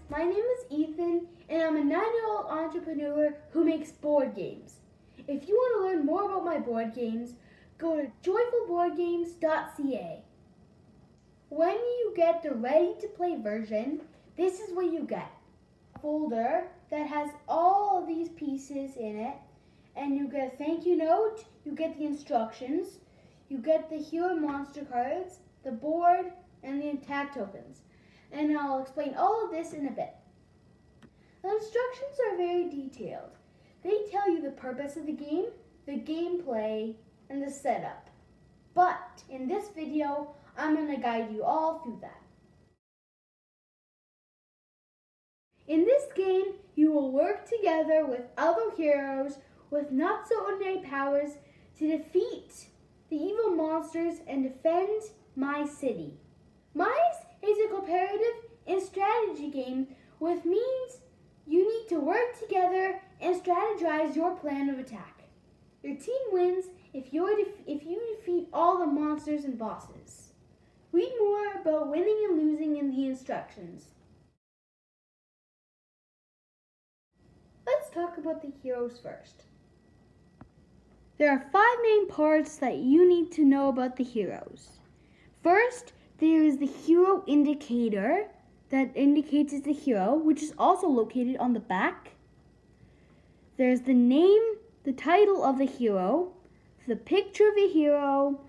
my name is Ethan, and I'm a 9-year-old entrepreneur who makes board games. If you want to learn more about my board games, go to JoyfulBoardGames.ca. When you get the ready-to-play version, this is what you get. A folder that has all of these pieces in it, and you get a thank you note, you get the instructions, you get the hero monster cards, the board, and the attack tokens. And I'll explain all of this in a bit. The instructions are very detailed. They tell you the purpose of the game, the gameplay, and the setup. But in this video, I'm going to guide you all through that. In this game, you will work together with other heroes with not so ordinary powers to defeat the evil monsters and defend my city. Mise is a cooperative and strategy game which means you need to work together and strategize your plan of attack. Your team wins if you defeat all the monsters and bosses. Read more about winning and losing in the instructions. Let's talk about the heroes first. There are 5 main parts that you need to know about the heroes. First, there is the hero indicator that indicates it's the hero, which is also located on the back. There's the name, the title of the hero, the picture of the hero,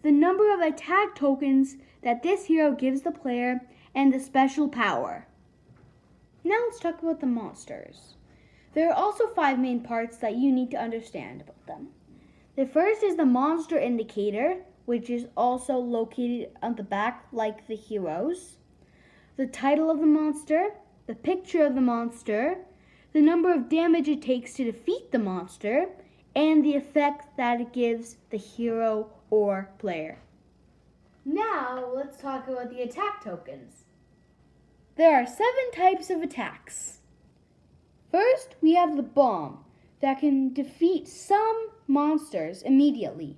the number of attack tokens that this hero gives the player, and the special power. Now let's talk about the monsters. There are also 5 main parts that you need to understand about them. The first is the monster indicator, which is also located on the back like the heroes. The title of the monster, the picture of the monster, the number of damage it takes to defeat the monster, and the effect that it gives the hero or player. Now let's talk about the attack tokens. There are 7 types of attacks. First, we have the bomb that can defeat some monsters immediately.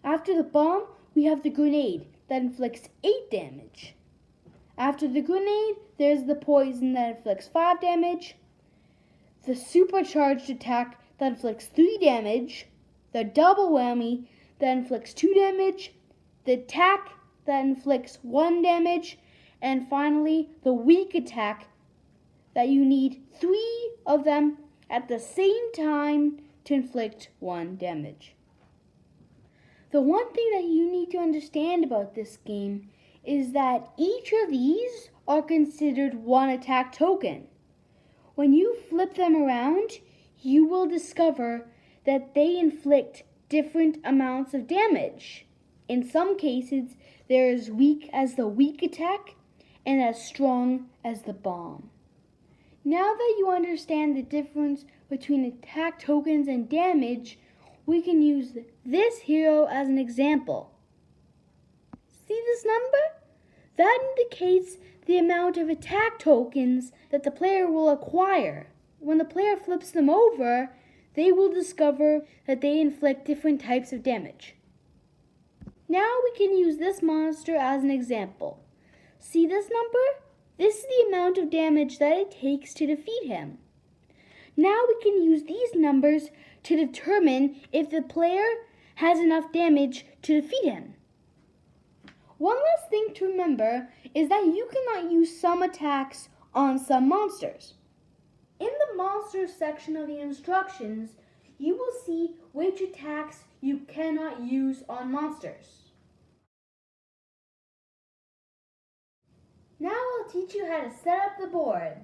After the bomb, we have the grenade that inflicts 8 damage. After the grenade, there's the poison that inflicts 5 damage, the supercharged attack that inflicts 3 damage, the double whammy that inflicts 2 damage, the attack that inflicts 1 damage, and finally the weak attack that you need 3 of them at the same time to inflict 1 damage. The one thing that you need to understand about this game is that each of these are considered 1 attack token. When you flip them around, you will discover that they inflict different amounts of damage. In some cases, they're as weak as the weak attack and as strong as the bomb. Now that you understand the difference between attack tokens and damage, we can use this hero as an example. See this number? That indicates the amount of attack tokens that the player will acquire. When the player flips them over, they will discover that they inflict different types of damage. Now we can use this monster as an example. See this number? This is the amount of damage that it takes to defeat him. Now we can use these numbers to determine if the player has enough damage to defeat him. One last thing to remember is that you cannot use some attacks on some monsters. In the monsters section of the instructions, you will see which attacks you cannot use on monsters. Now I'll teach you how to set up the board.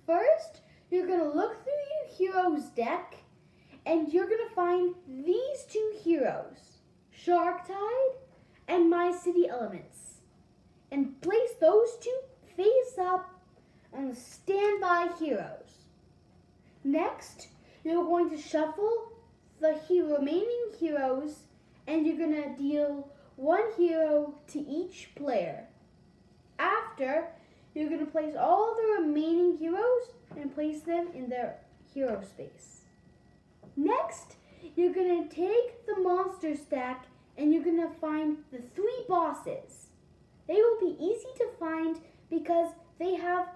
First, you're going to look through your heroes deck and you're going to find these 2 heroes, Sharktide and My City Elements, and place those 2 face up on the standby heroes. Next, you're going to shuffle the remaining heroes and you're going to deal 1 hero to each player. After, you're going to place all the remaining heroes and place them in their hero space. Next, you're going to take the monster stack and you're going to find the 3 bosses. They will be easy to find because they have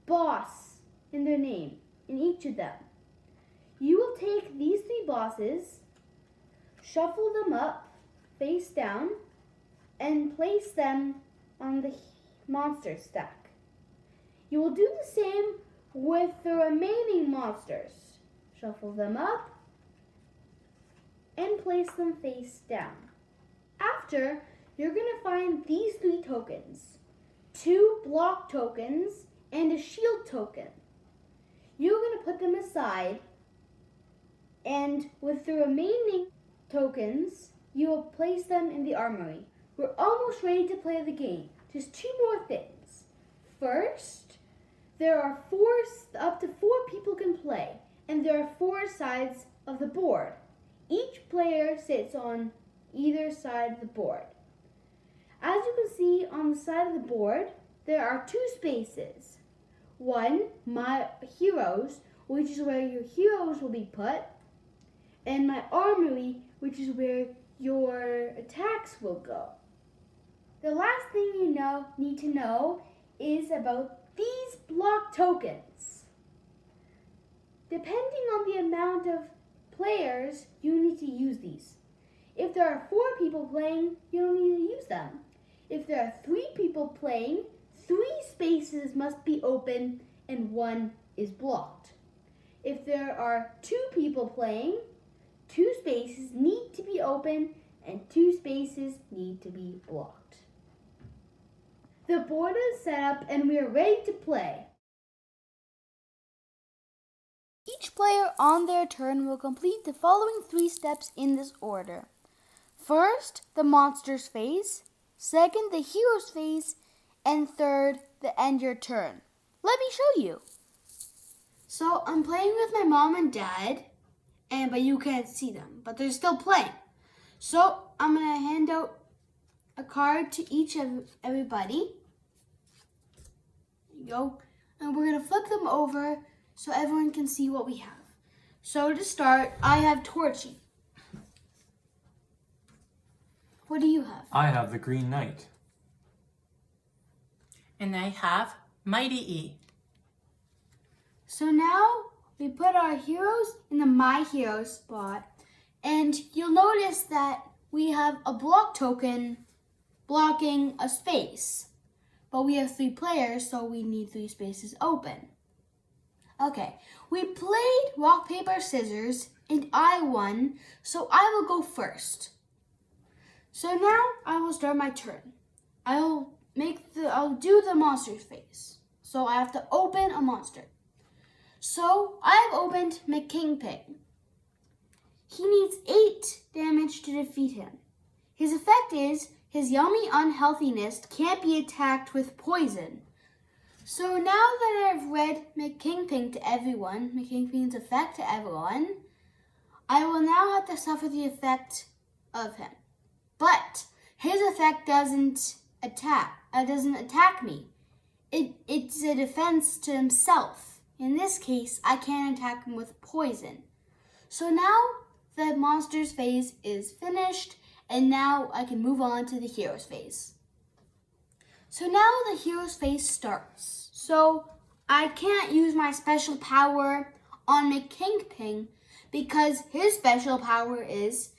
boss in their name, in each of them. You will take these 3 bosses, shuffle them up, face down, and place them on the monster stack. You will do the same with the remaining monsters. Shuffle them up and place them face down. After, you're going to find these 3 tokens. 2 block tokens and a shield token. You're going to put them aside, and with the remaining tokens, you will place them in the armory. We're almost ready to play the game. Just 2 more things. First, there are up to 4 people can play, and there are 4 sides of the board. Each player sits on either side of the board. As you can see on the side of the board, there are 2 spaces. One, my heroes, which is where your heroes will be put, and my armory, which is where your attacks will go. The last thing you need to know is about these block tokens. Depending on the amount of players, you need to use these. If there are 4 people playing, you don't need to use them. If there are 3 people playing, 3 spaces must be open and 1 is blocked. If there are 2 people playing, 2 spaces need to be open and 2 spaces need to be blocked. The board is set up and we are ready to play. Each player on their turn will complete the following 3 steps in this order. First, the monster's phase. Second, the hero's phase. And third, the end your turn. Let me show you. So I'm playing with my mom and dad, but you can't see them, but they're still playing. So I'm going to hand out a card to each of everybody. There you go. And we're going to flip them over so everyone can see what we have. So to start, I have Torchy. What do you have? I have the Green Knight. And I have Mighty E. So now we put our heroes in the My Hero spot, and you'll notice that we have a block token blocking a space. But we have 3 players, so we need 3 spaces open. Okay, we played rock, paper, scissors, and I won, so I will go first. So now I will start my turn. I'll do the monster's phase. So I have to open a monster. So I have opened McKingpin. He needs 8 damage to defeat him. His effect is his yummy unhealthiness can't be attacked with poison. So now that I've read McKingpin to everyone, McKingpin's effect to everyone, I will now have to suffer the effect of him. But his effect doesn't attack me. It's a defense to himself. In this case, I can't attack him with poison. So now the monster's phase is finished, and now I can move on to the hero's phase. So now the hero's phase starts. So I can't use my special power on McKingpin because his special power is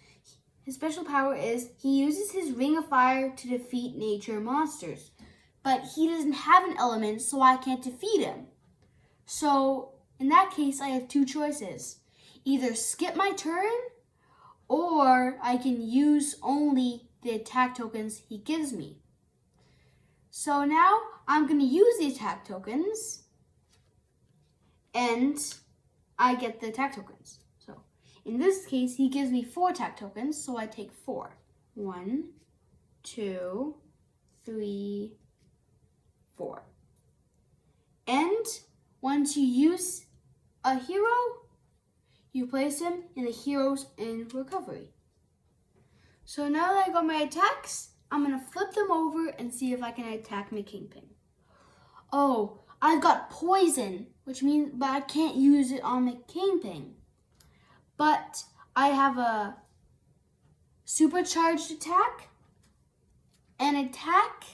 he uses his Ring of Fire to defeat nature monsters. But he doesn't have an element, so I can't defeat him. So in that case, I have 2 choices. Either skip my turn, or I can use only the attack tokens he gives me. So now I'm going to use the attack tokens, and I get the attack tokens. So in this case, he gives me 4 attack tokens, so I take 4. 1, 2, 3, 4. And once you use a hero, you place him in the heroes in recovery. So now that I got my attacks, I'm going to flip them over and see if I can attack McKingpin. Oh, I've got poison, but I can't use it on McKingpin. But I have a supercharged attack, an attack,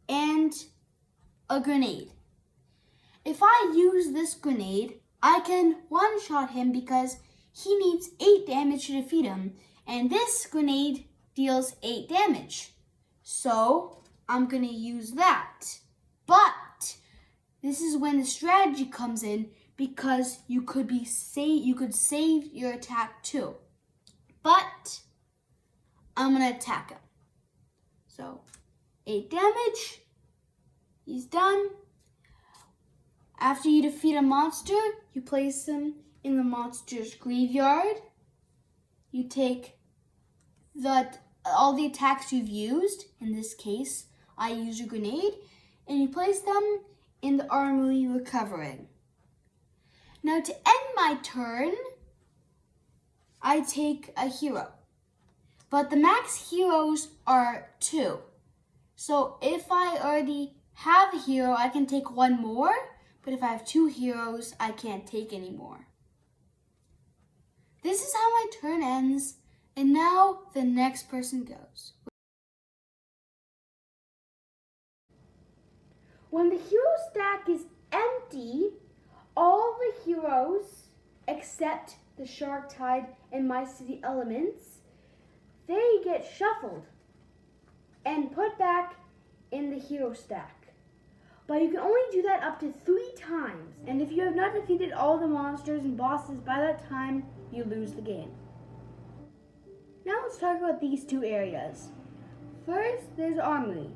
and a grenade. If I use this grenade, I can one-shot him because he needs 8 damage to defeat him, and this grenade deals 8 damage. So I'm gonna use that. But this is when the strategy comes in because you could save your attack too. But I'm gonna attack him. So 8 damage. He's done. After you defeat a monster, you place him in the monster's graveyard. You take all the attacks you've used. In this case, I use a grenade, and you place them in the armory recovering. Now to end my turn, I take a hero. But the max heroes are 2. So if I already have a hero, I can take 1 more. But if I have 2 heroes, I can't take any more. This is how my turn ends, and now the next person goes. When the hero stack is empty, all the heroes, except the Shark Tide and Mise elements, they get shuffled and put back in the hero stack. But you can only do that up to 3 times. And if you have not defeated all the monsters and bosses by that time, you lose the game. Now let's talk about these 2 areas. First, there's Armory.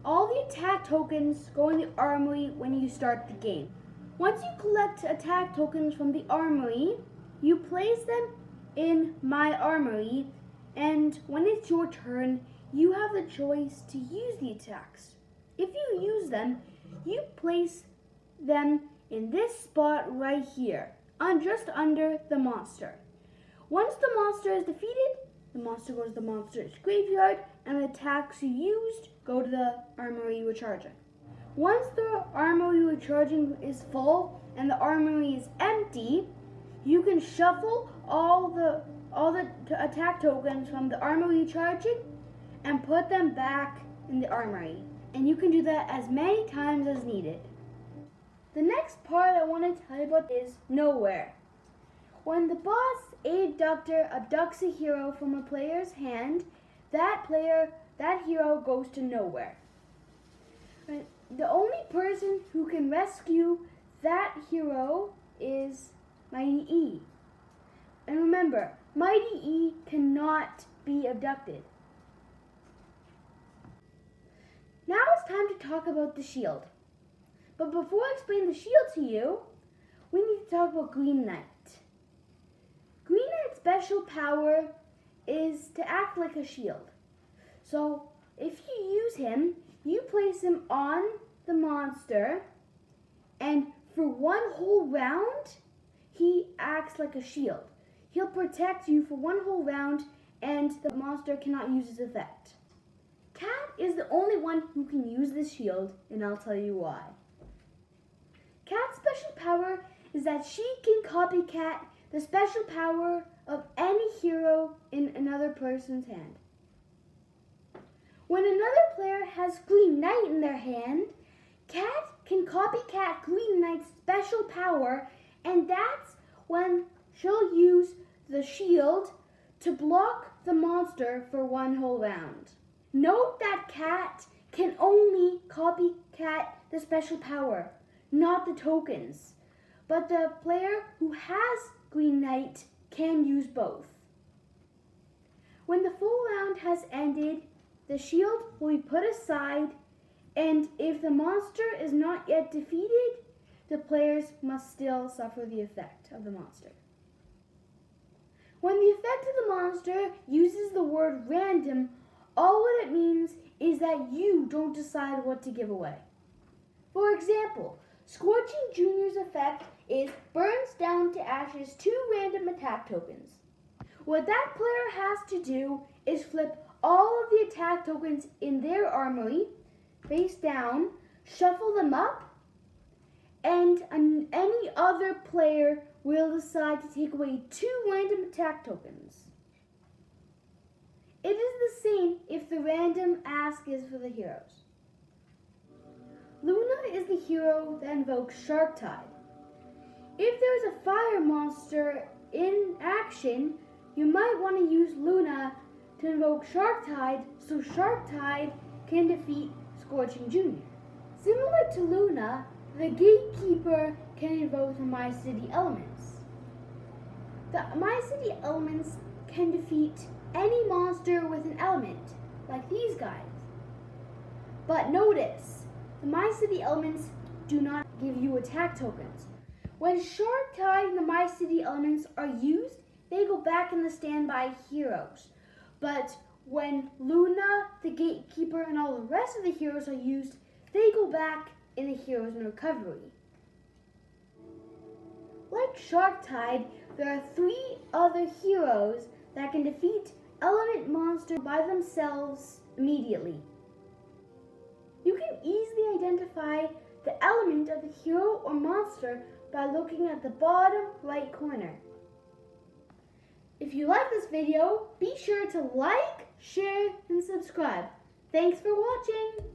All the attack tokens go in the Armory when you start the game. Once you collect attack tokens from the Armory, you place them in My Armory, and when it's your turn, you have the choice to use the attacks. If you use them, you place them in this spot right here, just under the monster. Once the monster is defeated, the monster goes to the monster's graveyard, and the attacks you used go to the armory recharging. Once the armory recharging is full and the armory is empty, you can shuffle all the attack tokens from the armory recharging and put them back in the armory. And you can do that as many times as needed. The next part I want to tell you about is Nowhere. When the boss Abductor abducts a hero from a player's hand, that hero goes to Nowhere. The only person who can rescue that hero is Mighty E. And remember, Mighty E cannot be abducted. Now it's time to talk about the shield. But before I explain the shield to you, we need to talk about Green Knight. Green Knight's special power is to act like a shield. So if you use him, you place him on the monster, and for 1 whole round, he acts like a shield. He'll protect you for 1 whole round, and the monster cannot use his effect. Cat is the only one who can use this shield, and I'll tell you why. Cat's special power is that she can copycat the special power of any hero in another person's hand. When another player has Green Knight in their hand, Cat can copycat Green Knight's special power, and that's when she'll use the shield to block the monster for 1 whole round. Note that Cat can only copycat the special power, not the tokens. But the player who has Green Knight can use both. When the full round has ended, the shield will be put aside, and if the monster is not yet defeated, the players must still suffer the effect of the monster. When the effect of the monster uses the word random, all what it means is that you don't decide what to give away. For example, Scorching Jr.'s effect is burns down to ashes 2 random attack tokens. What that player has to do is flip all of the attack tokens in their armory face down, shuffle them up, and any other player will decide to take away 2 random attack tokens. It is the same if the random ask is for the heroes. Luna is the hero that invokes Shark Tide. If there's a fire monster in action, you might want to use Luna to invoke Shark Tide so Shark Tide can defeat Scorching Jr. Similar to Luna, the Gatekeeper can invoke the My City elements. The My City elements can defeat any monster with an element, like these guys. But notice, the My City elements do not give you attack tokens. When Shark Tide and the My City elements are used, they go back in the standby heroes. But when Luna, the Gatekeeper, and all the rest of the heroes are used, they go back in the heroes in recovery. Like Shark Tide, there are 3 other heroes that can defeat element monsters by themselves immediately. You can easily identify the element of the hero or monster by looking at the bottom right corner. If you like this video, be sure to like, share, and subscribe. Thanks for watching!